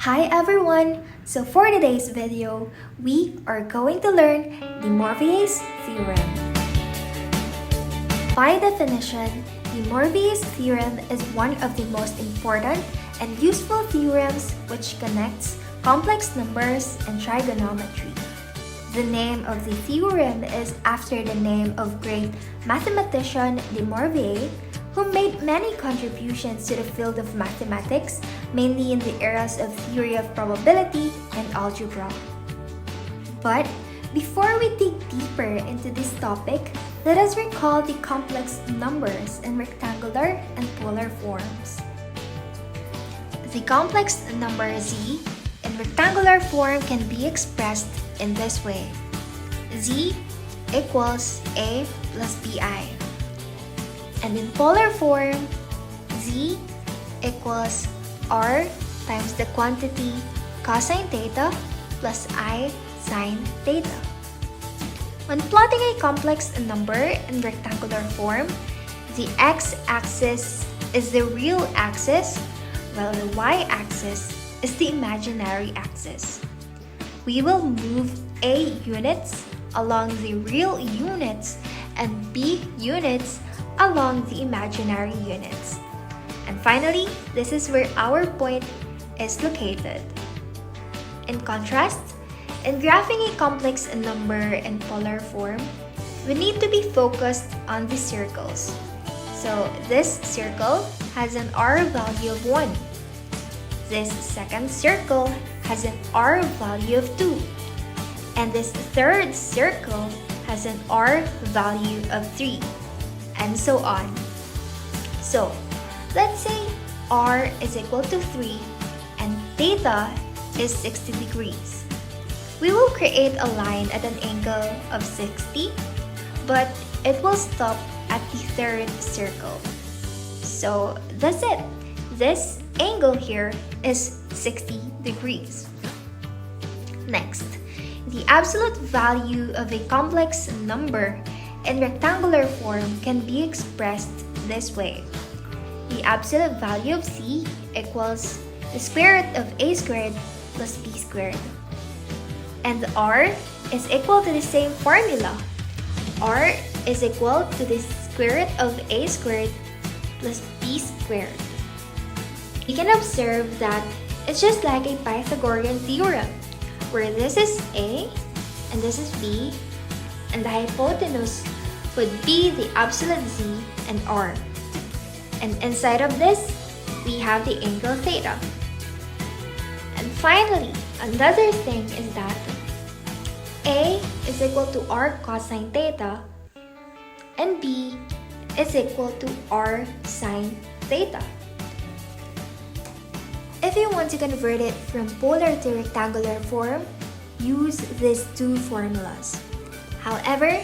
Hi everyone! So for today's video, we are going to learn the Moivre'S theorem. By definition, the Moivre'S theorem is one of the most important and useful theorems which connects complex numbers and trigonometry. The name of the theorem is after the name of great mathematician de Moivre, who made many contributions to the field of mathematics, mainly in the eras of theory of probability and algebra. But before we dig deeper into this topic, let us recall the complex numbers in rectangular and polar forms. The complex number z in rectangular form can be expressed in this way. Z equals a plus bi. And in polar form, z equals r times the quantity cosine theta plus I sine theta. When plotting a complex number in rectangular form, the x-axis is the real axis, while the y-axis is the imaginary axis. We will move a units along the real units and b units along the imaginary units. And finally, this is where our point is located. In contrast, in graphing a complex number in polar form, we need to be focused on the circles. So this circle has an r value of 1. This second circle has an r value of 2. And this third circle has an r value of 3. And so on. So, let's say r is equal to 3 and theta is 60 degrees. We will create a line at an angle of 60, but it will stop at the third circle. So that's it. This angle here is 60 degrees. Next, the absolute value of a complex number in rectangular form can be expressed this way. The absolute value of c equals the square root of a squared plus b squared. And r is equal to the same formula. R is equal to the square root of a squared plus b squared. You can observe that it's just like a Pythagorean theorem, where this is a and this is b, and the hypotenuse would be the absolute z and r. And inside of this, we have the angle theta. And finally, another thing is that a is equal to r cosine theta and b is equal to r sine theta. If you want to convert it from polar to rectangular form, use these two formulas. However,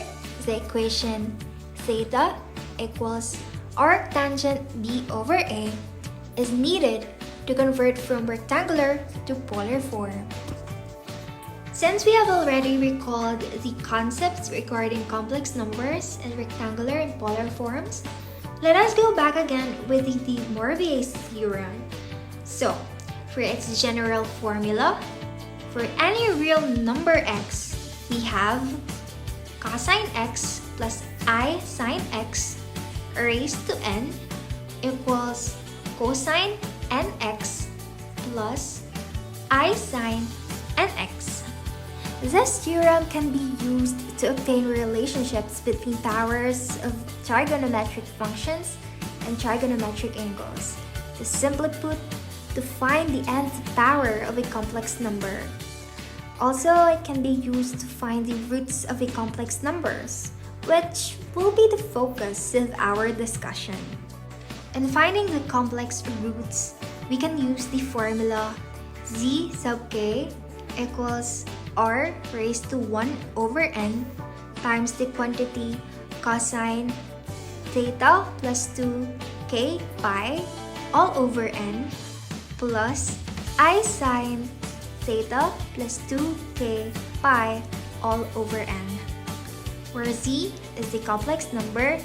the equation theta equals arc tangent b over a is needed to convert from rectangular to polar form. Since we have already recalled the concepts regarding complex numbers in rectangular and polar forms, let us go back again with the Moivre'S theorem. So, for its general formula, for any real number x, we have cosine x plus I sine x raised to n equals cosine nx plus I sine nx. This theorem can be used to obtain relationships between powers of trigonometric functions and trigonometric angles. To simply put, to find the nth power of a complex number. Also, it can be used to find the roots of a complex numbers, which will be the focus of our discussion. In finding the complex roots, we can use the formula z sub k equals r raised to 1 over n times the quantity cosine theta plus 2k pi all over n plus I sine theta plus 2k pi all over n, where z is the complex number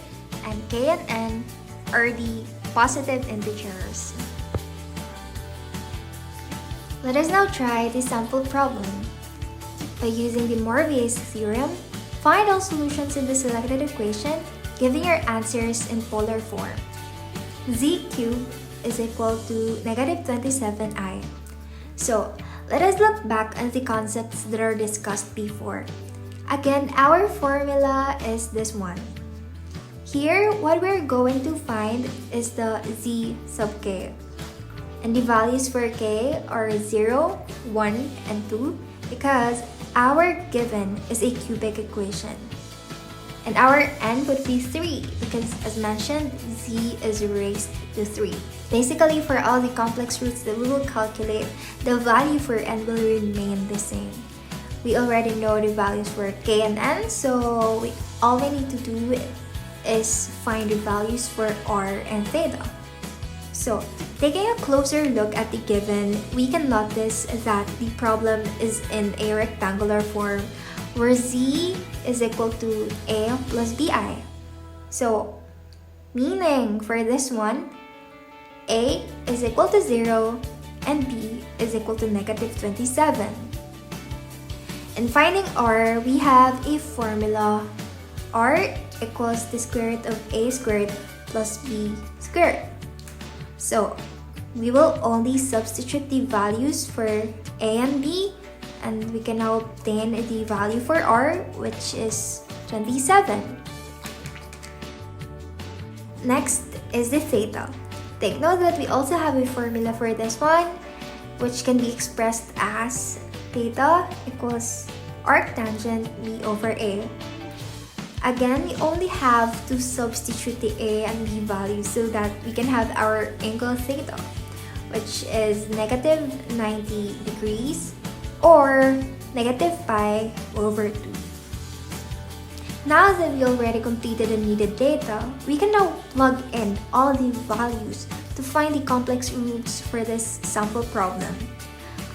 and k and n are the positive integers. Let us now try the sample problem. By using the Moivre'S theorem, find all solutions in the selected equation, giving your answers in polar form. Z cubed is equal to negative 27i. So, let us look back at the concepts that are discussed before. Again, our formula is this one. Here, what we're going to find is the z sub k. And the values for k are 0, 1, and 2 because our given is a cubic equation. And our n would be 3 because, as mentioned, z is raised to 3. Basically, for all the complex roots that we will calculate, the value for n will remain the same. We already know the values for k and n, so all we need to do is find the values for r and theta. So, taking a closer look at the given, we can notice that the problem is in a rectangular form where z is equal to a plus bi. So, meaning for this one, a is equal to 0 and b is equal to negative 27. In finding r, we have a formula. R equals the square root of a squared plus b squared. So, we will only substitute the values for a and b, and we can now obtain the value for r, which is 27. Next is the theta. Take note that we also have a formula for this one, which can be expressed as theta equals arctangent b over a. Again, we only have to substitute the a and b values so that we can have our angle theta, which is negative 90 degrees or negative pi over 2. Now that we already completed the needed data, we can now plug in all the values to find the complex roots for this sample problem.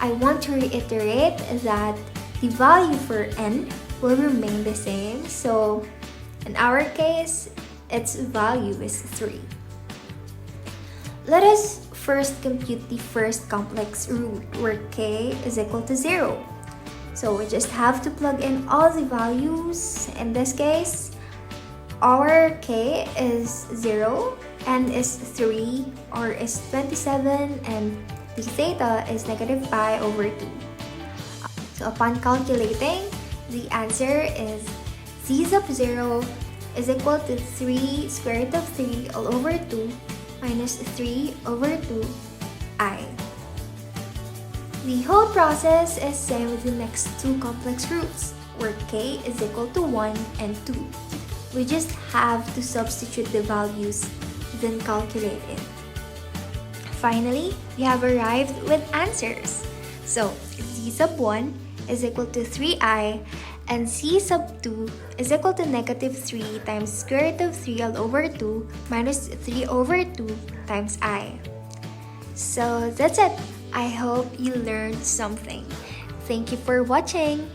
I want to reiterate that the value for n will remain the same, so in our case, its value is 3. Let us first compute the first complex root where k is equal to 0. So we just have to plug in all the values. In this case, our k is 0, n is 3, r is 27, and the theta is negative pi over 2. So upon calculating, the answer is z sub 0 is equal to 3 square root of 3 all over 2 minus 3 over 2 I. The whole process is same with the next two complex roots, where k is equal to 1 and 2. We just have to substitute the values, then calculate it. Finally, we have arrived with answers. So, z sub 1 is equal to 3i, and c sub 2 is equal to negative 3 times square root of 3 all over 2 minus 3 over 2 times I. So that's it. I hope you learned something. Thank you for watching.